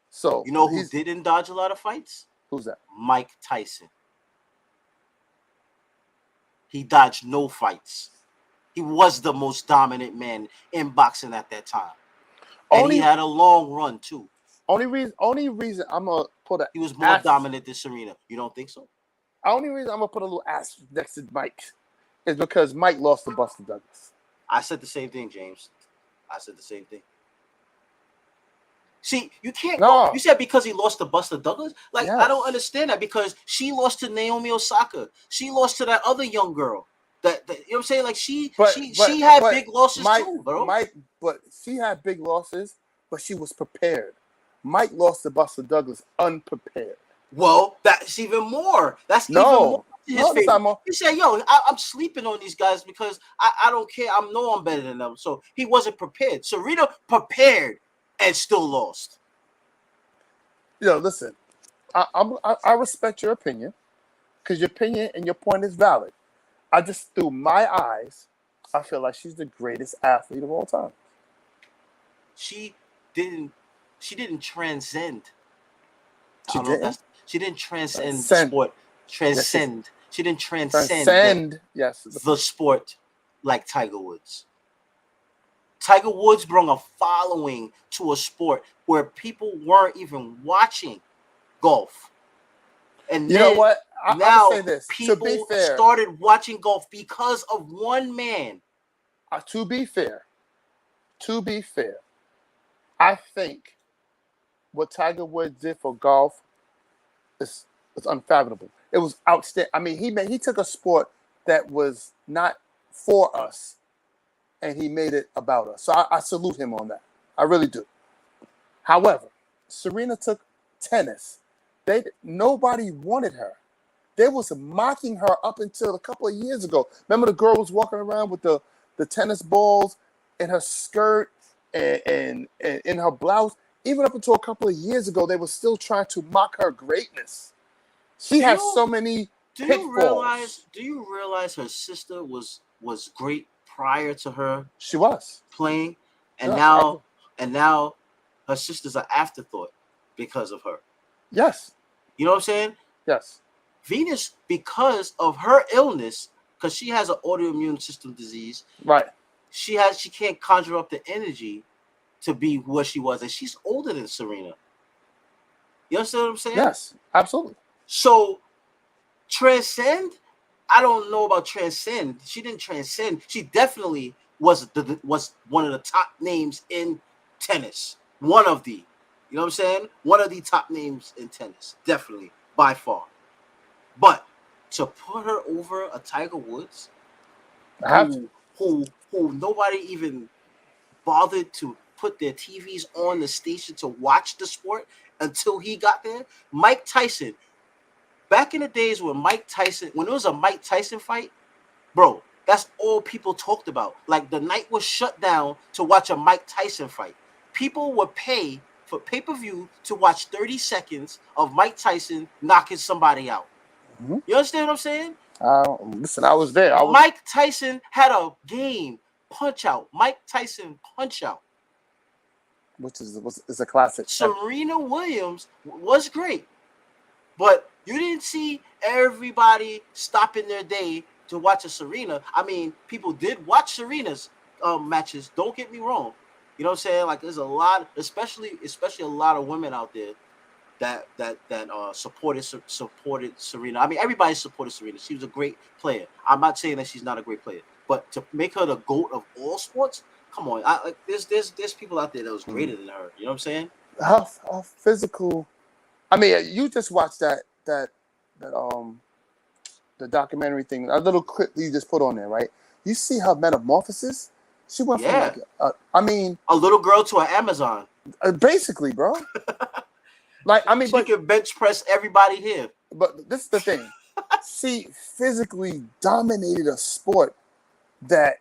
So you know who didn't dodge a lot of fights? Who's that? Mike Tyson. He dodged no fights. He was the most dominant man in boxing at that time. And he had a long run too. Only reason I'm gonna put he was more dominant than Serena. You don't think so? Only reason I'm gonna put a little asterisk next to Mike is because Mike lost to Buster Douglas. I said the same thing, James. I said the same thing. See, you can't go. You said because he lost to Buster Douglas? Like, yes. I don't understand that, because she lost to Naomi Osaka. She lost to that other young girl. That you know what I'm saying? Like, she had big losses too, bro. But she had big losses, but she was prepared. Mike lost to Buster Douglas unprepared. Well, that's even more. That's even more to his favor. He said, yo, I'm sleeping on these guys because I don't care. I know I'm better than them. So he wasn't prepared. Serena prepared and still lost. Listen, I respect your opinion, because your opinion and your point is valid. I just, through my eyes, I feel like she's the greatest athlete of all time. She didn't transcend. She didn't transcend sport. Transcend. She didn't transcend the sport like Tiger Woods. Tiger Woods brought a following to a sport where people weren't even watching golf. And you know what? Now say this. People started watching golf because of one man. To be fair, I think what Tiger Woods did for golf is unfathomable. It was outstanding. I mean, he took a sport that was not for us, and he made it about us. So I salute him on that. I really do. However, Serena took tennis. Nobody wanted her. They was mocking her up until a couple of years ago. Remember, the girl was walking around with the tennis balls in her skirt and in her blouse. Even up until a couple of years ago, they were still trying to mock her greatness. She has so many pitfalls. Do you realize her sister was great prior to her? She was playing, and now her sister's an afterthought because of her. Yes. You know what I'm saying? Yes. Venus, because of her illness, because she has an autoimmune system disease, right? She can't conjure up the energy to be what she was, and she's older than Serena. You understand what I'm saying? Yes, absolutely. So, transcend? I don't know about transcend. She didn't transcend. She definitely was one of the top names in tennis. You know what I'm saying? One of the top names in tennis, definitely, by far. But to put her over a Tiger Woods, who nobody even bothered to put their TVs on the station to watch the sport until he got there. Mike Tyson, back in the days when it was a Mike Tyson fight, bro, that's all people talked about. Like, the night was shut down to watch a Mike Tyson fight. People would pay for pay-per-view to watch 30 seconds of Mike Tyson knocking somebody out. Mm-hmm. You understand what I'm saying? Listen, I was there. Mike Tyson had a game, Punch-Out. Mike Tyson Punch-Out. Which is a classic. Serena Williams was great, but you didn't see everybody stopping their day to watch a Serena. I mean, people did watch Serena's matches. Don't get me wrong. You know what I'm saying? Like, there's a lot, especially a lot of women out there that supported Serena. I mean, everybody supported Serena. She was a great player. I'm not saying that she's not a great player, but to make her the GOAT of all sports, come on. There's people out there that was greater than her. You know what I'm saying? How physical. I mean, you just watched the documentary thing, a little clip you just put on there, right? You see her metamorphosis. She went from a little girl to an Amazon. Basically, bro. Like, I mean, she can bench press everybody here. But this is the thing. She physically dominated a sport that,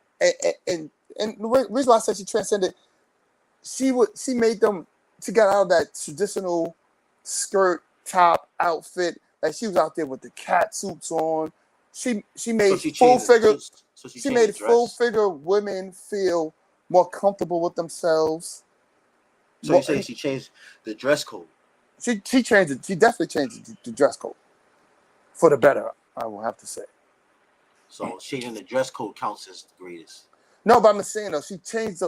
and the reason why I said she transcended, she got out of that traditional skirt top outfit. Like, she was out there with the cat suits on. She made full figure. So she made full-figure women feel more comfortable with themselves. So you say she changed the dress code? She changed it. She definitely changed the dress code for the better, I will have to say. So changing the dress code counts as the greatest. No, but I'm saying though,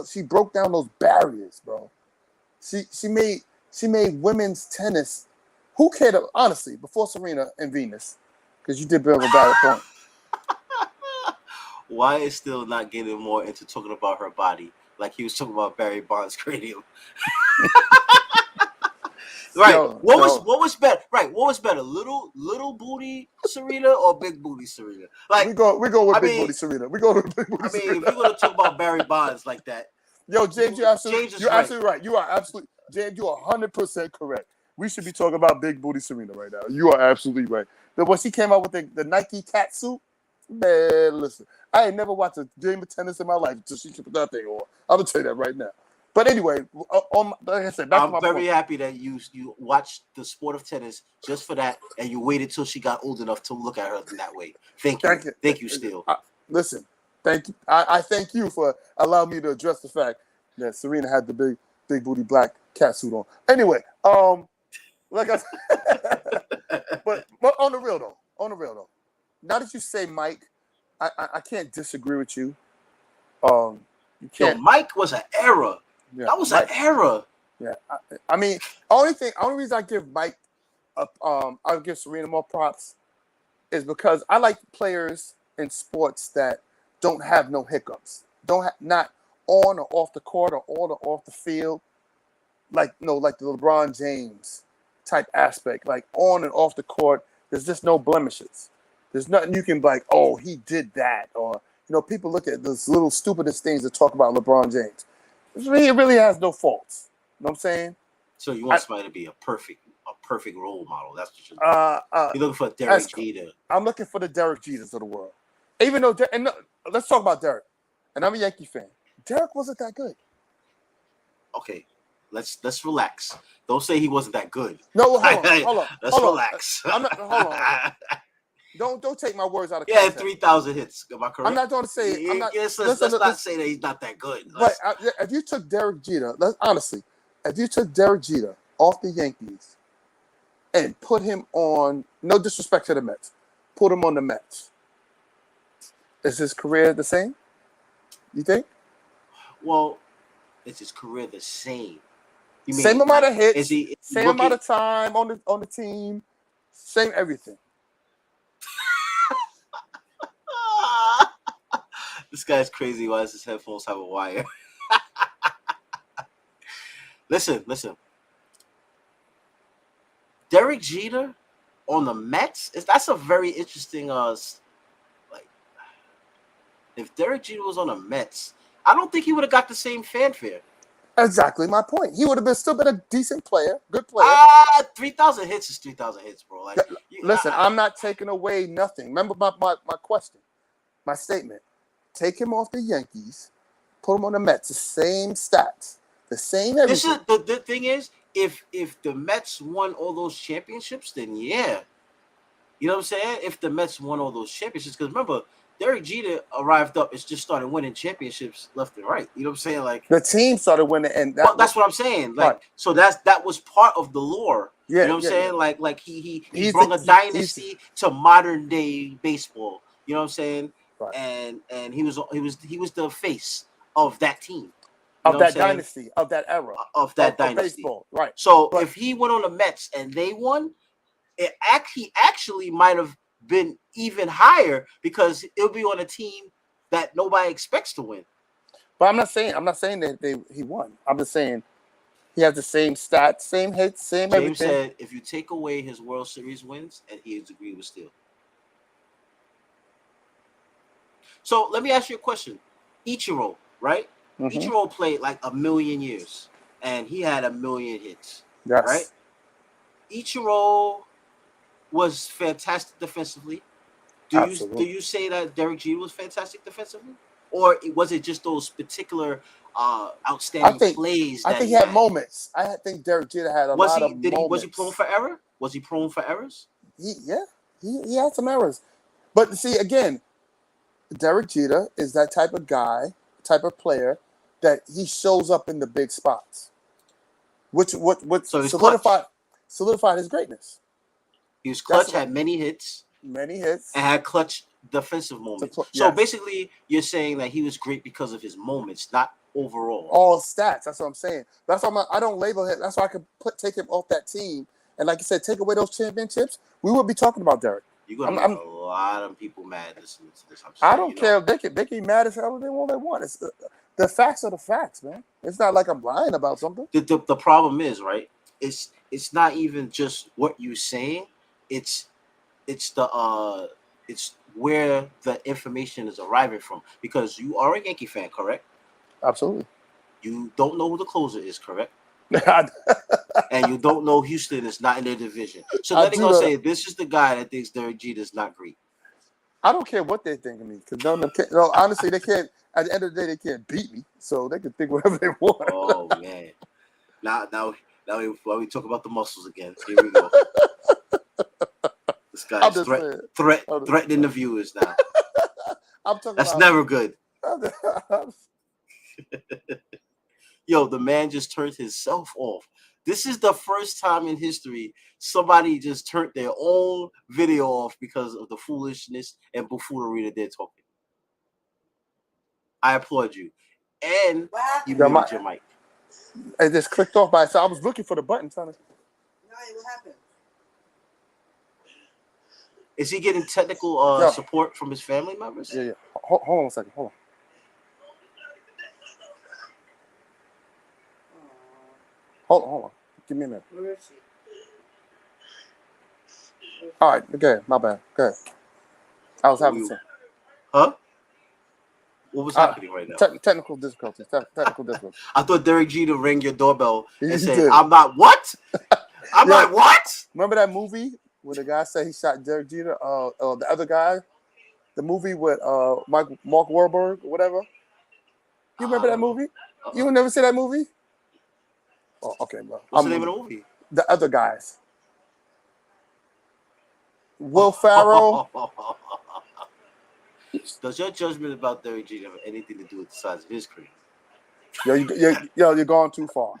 she broke down those barriers, bro. She made women's tennis. Who cared, honestly, before Serena and Venus? Because you did bring up a valid point. Why is Steele not getting more into talking about her body like he was talking about Barry Bonds' cranium? Right. What was better? Right. What was better? Little booty Serena or big booty Serena? Like we go with big booty Serena. We go with big booty Serena. If you're gonna talk about Barry Bonds like that, yo, James, you're absolutely right. You are absolutely, James, you are 100% correct. We should be talking about big booty Serena right now. You are absolutely right. But when she came out with the Nike cat suit, man, listen, I ain't never watched a game of tennis in my life until she put that thing on. I'm gonna tell you that right now. But anyway, like I said, I'm very happy that you watched the sport of tennis just for that, and you waited till she got old enough to look at her in that way. Thank you, Steele. Listen, thank you. I thank you for allowing me to address the fact that Serena had the big booty black cat suit on. Anyway, like I said, but on the real though, now that you say Mike, I can't disagree with you. You can't. Yo, Mike was an era. Yeah, that was an era. Yeah, I mean, only reason I give Mike, I'll give Serena more props, is because I like players in sports that don't have no hiccups, not on or off the court or on or off the field, like the LeBron James type aspect, like on and off the court. There's just no blemishes. There's nothing you can be like, oh, he did that, or people look at those little stupidest things that talk about LeBron James. He really has no faults. You know what I'm saying? So you want somebody to be a perfect role model. That's what you're looking for. Derek Jeter. I'm looking for the Derek Jeters of the world. Even though, let's talk about Derek. And I'm a Yankee fan. Derek wasn't that good. Okay, let's relax. Don't say he wasn't that good. No, hold on. Let's relax. Hold on. Don't take my words out of context. Yeah, 3,000 hits. Am I correct? I'm not going to say. Let's not say that he's not that good. But if you took Derek Jeter, honestly, if you took Derek Jeter off the Yankees and put him on, no disrespect to the Mets, put him on the Mets, is his career the same? You think? Well, is his career the same? You mean, same amount of hits, same amount of time on the team, same everything. This guy's crazy. Why does his headphones have a wire? Listen. Derek Jeter on the Mets, that's a very interesting if Derek Jeter was on the Mets, I don't think he would have got the same fanfare. Exactly my point. He would have still been a decent player, good player. 3,000 hits is 3,000 hits, bro. Like, listen, I'm not taking away nothing. Remember my question, my statement. Take him off the Yankees, put him on the Mets. The same stats, the same everything. The thing is, if the Mets won all those championships, then yeah, you know what I'm saying. If the Mets won all those championships, because remember, Derek Jeter arrived up and just started winning championships left and right. You know what I'm saying? Like the team started winning, and that's what I'm saying. Like, so that was part of the lore. Yeah, you know what I'm saying? Yeah. Like he brought a dynasty to modern day baseball. You know what I'm saying? Right. And he was the face of that team. Of that dynasty, of that era. Of that dynasty. Baseball. Right. So if he went on the Mets and they won, he actually might have been even higher because it'll be on a team that nobody expects to win. But I'm not saying that he won. I'm just saying he has the same stats, same hits, same James everything. Said if you take away his World Series wins, and he would agree with Steele. So let me ask you a question. Ichiro, right? Mm-hmm. Ichiro played like 1,000,000 years, and he had 1,000,000 hits. Yes. Right? Ichiro was fantastic defensively. Do you say that Derek Jeter was fantastic defensively, or was it just those particular outstanding plays? I think he had moments. I think Derek Jeter had a lot of moments. Was he prone for error? Was he prone for errors? He had some errors, but see again, Derek Jeter is that type of guy, type of player that he shows up in the big spots, which So solidified his greatness. He was clutch, had many hits, and had clutch defensive moments. So basically, you're saying that he was great because of his moments, not overall. All stats. That's what I'm saying. That's why I don't label him. That's why I could take him off that team. And like you said, take away those championships, we would be talking about Derek. You're gonna make a lot of people mad listening to this. I don't care. They can be mad as hell if they want. It's the facts are the facts, man. It's not like I'm lying about something. The problem is, right? It's not even just what you're saying. It's where the information is arriving from. Because you are a Yankee fan, correct? Absolutely. You don't know who the closer is, correct? And you don't know Houston is not in their division. So they're going to say, this is the guy that thinks Derek Jeter is not great. I don't care what they think of me. Because honestly, they can't. At the end of the day, they can't beat me. So they can think whatever they want. Oh, man. Now we talk about the muscles again. Here we go. This guy's threatening the viewers now. That's never good. Yo, the man just turned himself off. This is the first time in history somebody just turned their own video off because of the foolishness and buffoonery that they're talking. I applaud you. And you muted your mic. I just clicked off by itself. I was looking for the button, son. No, what happened? Is he getting technical support from his family members? Yeah. Hold on a second. Hold on. Hold on. Give me a minute. Where is she? All right. Okay. My bad. Okay. I was having some. Huh? What was happening right now? Technical difficulties. Technical difficulties. I thought Derek Jeter rang your doorbell and said, "I'm not what? I'm not what?" Remember that movie where the guy said he shot Derek Jeter? The other guy, the movie with Mark Wahlberg or whatever. You remember that movie? You never see that movie? Oh, okay, bro. What's the name of the movie? The Other Guys. Will Ferrell. Does your judgment about Derek Jeter have anything to do with the size of his career? You're going too far.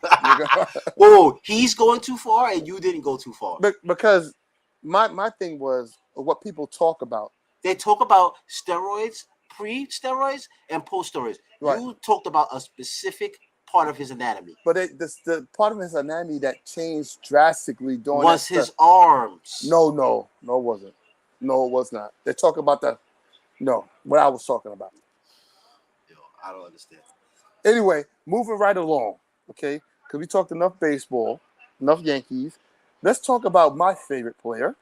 Whoa, he's going too far and you didn't go too far. Because my thing was what people talk about. They talk about steroids, pre-steroids, and post-steroids. Right. You talked about a specific part of his anatomy. But the part of his anatomy that changed drastically during was his arms. No, it wasn't. No, it was not. They talk about that. No, what I was talking about. Yo, I don't understand. Anyway, moving right along, okay? Because we talked enough baseball, enough Yankees. Let's talk about my favorite player,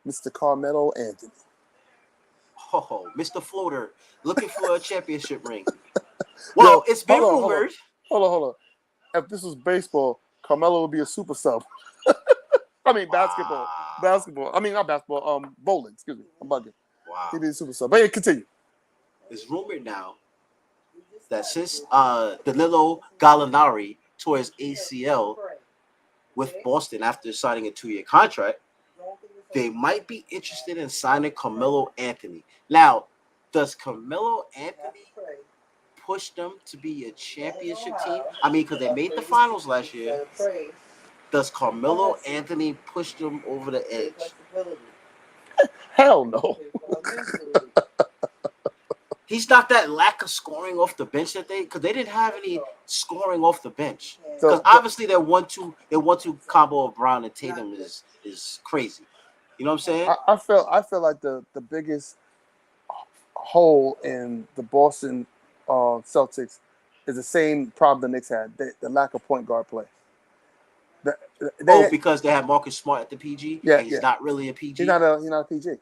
Mr. Carmelo Anthony. Oh, Mr. Floater, looking for a championship ring. Well, it's been rumored. Hold on. If this was baseball, Carmelo would be a super sub. I mean, basketball. I mean, not basketball. Bowling. Excuse me. I'm bugging. Wow. He'd be a super sub. But yeah, continue. It's rumored now that since Danilo Gallinari tore his ACL with Boston after signing a 2-year contract, they might be interested in signing Carmelo Anthony. Now, does Carmelo Anthony push them to be a championship team? I mean, because they made the finals last year. Does Carmelo Anthony push them over the edge? Hell no. He's not that lack of scoring off the bench because they didn't have any scoring off the bench. Because obviously their 1-2 combo of Brown and Tatum is crazy. You know what I'm saying? I feel like the biggest hole in the Boston Celtics is the same problem the Knicks had, the lack of point guard play. Because they have Marcus Smart at the PG? Yeah, and he's not really a PG? He's not a PG.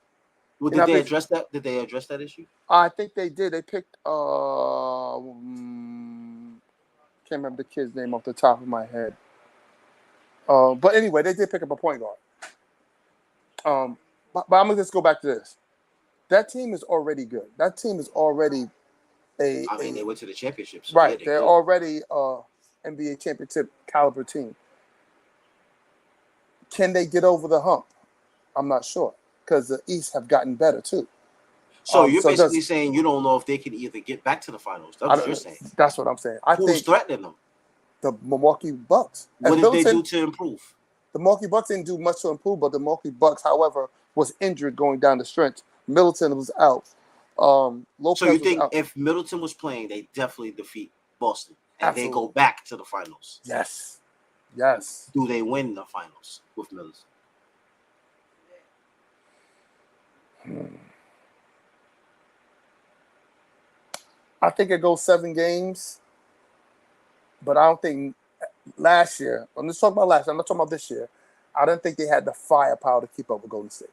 Well, did they address that? Did they address that issue? I think they did. They picked can't remember the kid's name off the top of my head. But anyway, they did pick up a point guard. But I'm gonna just go back to this. That team is already good. That team is already they went to the championship. So right. They're already NBA championship caliber team. Can they get over the hump? I'm not sure because the East have gotten better too. So you're basically saying you don't know if they can either get back to the finals. That's what you're saying. That's what I'm saying. Who's threatening them? The Milwaukee Bucks. What did they do to improve? The Milwaukee Bucks didn't do much to improve, but the Milwaukee Bucks, however, was injured going down the stretch. Middleton was out. Lopez so you think out. If Middleton was playing, they definitely defeat Boston and Absolutely. they go back to the finals? Yes. Do they win the finals with Middleton? I think it goes 7 games, but I don't think last year. I'm just talking about last year. I'm not talking about this year. I don't think they had the firepower to keep up with Golden State.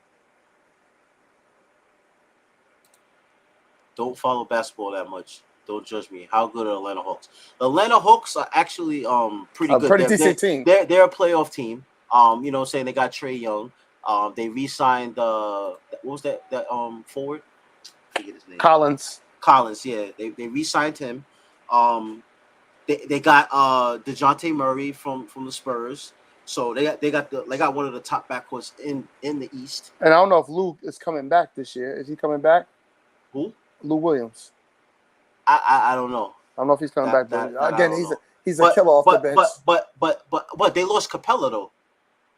Don't follow basketball that much. Don't judge me. How good are the Atlanta Hawks? The Atlanta Hawks are actually pretty good. Pretty decent team. They're a playoff team. You know what I'm saying? They got Trae Young. They re-signed what was that forward? I forget his name. Collins, yeah. They re-signed him. They got DeJounte Murray from the Spurs. So they got one of the top backcourts in the East. And I don't know if Lou is coming back this year. Is he coming back? Who? Lou Williams. I don't know. I don't know if he's coming back. But again, he's a killer off the bench. But they lost Capella though.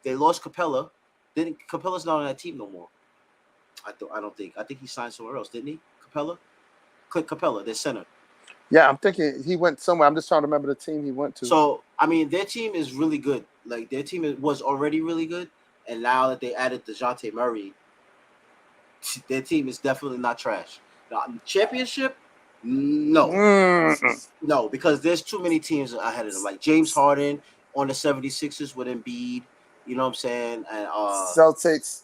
They lost Capella. Capella's not on that team no more. I don't think. I think he signed somewhere else, didn't he? Capella, their center. Yeah, I'm thinking he went somewhere. I'm just trying to remember the team he went to. So I mean, their team is really good. Like their team was already really good, and now that they added DeJounte Murray, their team is definitely not trash. Now, championship, no, no, because there's too many teams ahead of them. Like James Harden on the 76ers with Embiid. You know what I'm saying? And Celtics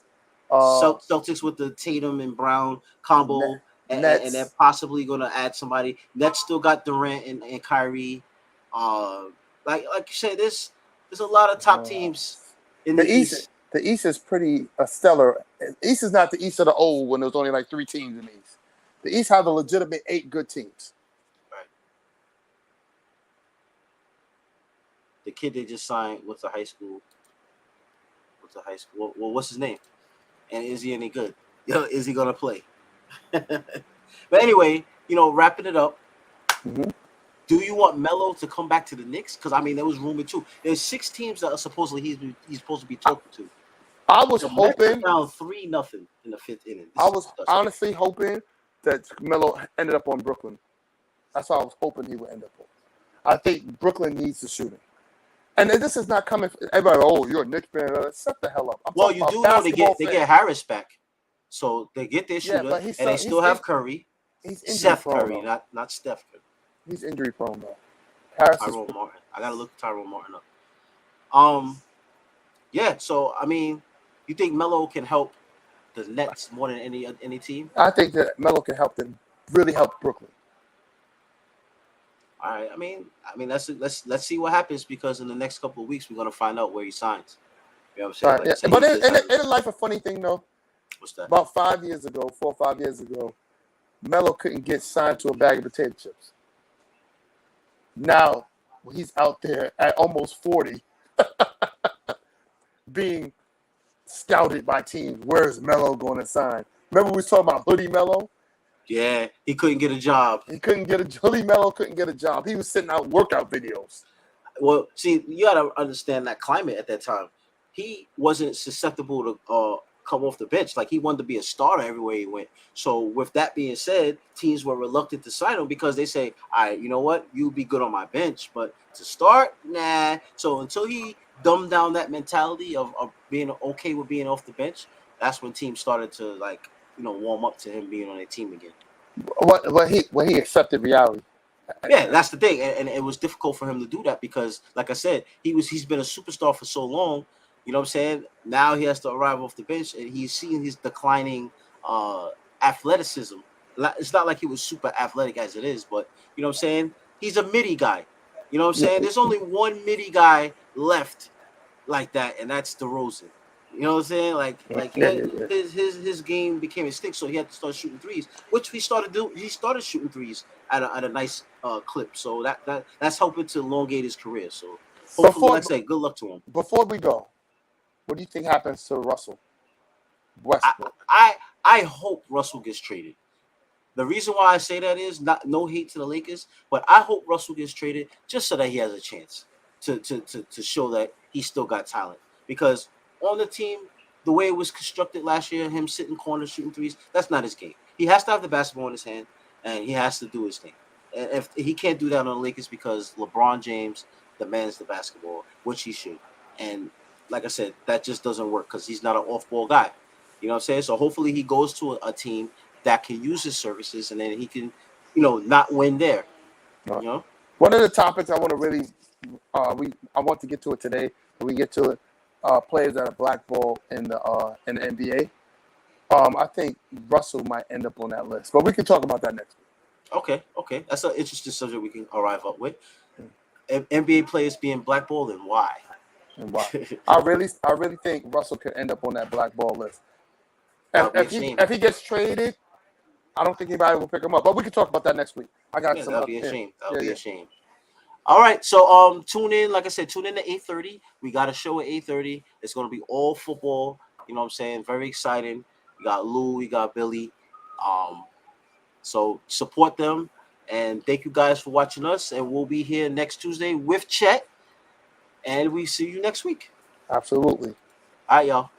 with the Tatum and Brown combo, and they're possibly going to add somebody. Nets still got Durant and Kyrie. Like you said, there's a lot of top teams in the East. The East is pretty stellar. East is not the East of the old when there was only like 3 teams in the East. The East have a legitimate 8 good teams. Right. The kid they just signed what's the high school? Well, what's his name? And is he any good? Is he gonna play? But anyway, wrapping it up. Mm-hmm. Do you want Melo to come back to the Knicks? Because I mean, there was rumored too. There's 6 teams that are supposedly he's supposed to be talking to. I was hoping down 3-0 in the 5th inning. I was honestly hoping that Melo ended up on Brooklyn. That's what I was hoping he would end up on. I think Brooklyn needs the shooting. And this is not coming from everybody. Oh, you're a Knicks fan. Shut the hell up. Well, you do know they get Harris back, so they get their shooter, and they still have Curry. He's Seth prone, Curry, not Steph Curry. He's injury prone though. Harris Tyrone Martin. I gotta look Tyrone Martin up. Yeah. So I mean, you think Melo can help the Nets more than any team? I think that Melo can help them. Really help Brooklyn. All right. I mean, let's see what happens, because in the next couple of weeks we're gonna find out where he signs. You know what I'm saying? Right, yeah. But in life, a funny thing though. What's that? About 4 or 5 years ago, Melo couldn't get signed to a bag of potato chips. Now he's out there at almost 40, being scouted by teams. Where's Melo going to sign? Remember we was talking about Hoodie Melo? Yeah, he couldn't get a job. Hoodie Melo couldn't get a job. He was sending out workout videos. Well, see, you got to understand that climate at that time. He wasn't susceptible to come off the bench. Like, he wanted to be a starter everywhere he went. So with that being said, teams were reluctant to sign him because they say, all right, you know what? You'll be good on my bench, but to start, nah. So until he dumbed down that mentality of being okay with being off the bench, that's when teams started to, like, warm up to him being on their team again. When he accepted reality. Yeah, that's the thing. And it was difficult for him to do that because, like I said, he's been a superstar for so long. You know what I'm saying? Now he has to arrive off the bench, and he's seeing his declining athleticism. It's not like he was super athletic as it is, but you know what I'm saying? He's a midi guy. You know what I'm saying? There's only one midi guy left like that, and that's DeRozan. You know what I'm saying? Like his game became extinct, so he had to start shooting threes, which he started doing. He started shooting threes at a nice clip, so that's helping to elongate his career. So hopefully, like I say, good luck to him. Before we go, what do you think happens to Russell Westbrook? I hope Russell gets traded The reason why I say that is no hate to the Lakers, but I hope Russell gets traded just so that he has a chance to show that he still got talent. Because on the team, the way it was constructed last year, him sitting corners shooting threes, that's not his game. He has to have the basketball in his hand, and he has to do his thing. And if he can't do that on the Lakers because LeBron James demands the basketball, which he should. And like I said, that just doesn't work because he's not an off-ball guy. You know what I'm saying? So hopefully he goes to a team that can use his services, and then he can, not win there. You know. One of the topics I want to really, I want to get to it today. We get to it. Players that are blackballed in the NBA. I think Russell might end up on that list, but we can talk about that next week. Okay, that's an interesting subject we can arrive up with. NBA players being blackballed, and why? And why? I really think Russell could end up on that blackball list. If he gets traded, I don't think anybody will pick him up. But we can talk about that next week. I got some. That'll be a shame. That'll be a shame. All right, so tune in. Like I said, tune in to 8:30. We got a show at 8:30. It's gonna be all football. You know what I'm saying? Very exciting. We got Lou, we got Billy. So support them, and thank you guys for watching us. And we'll be here next Tuesday with Chet, and we see you next week. Absolutely. All right, y'all.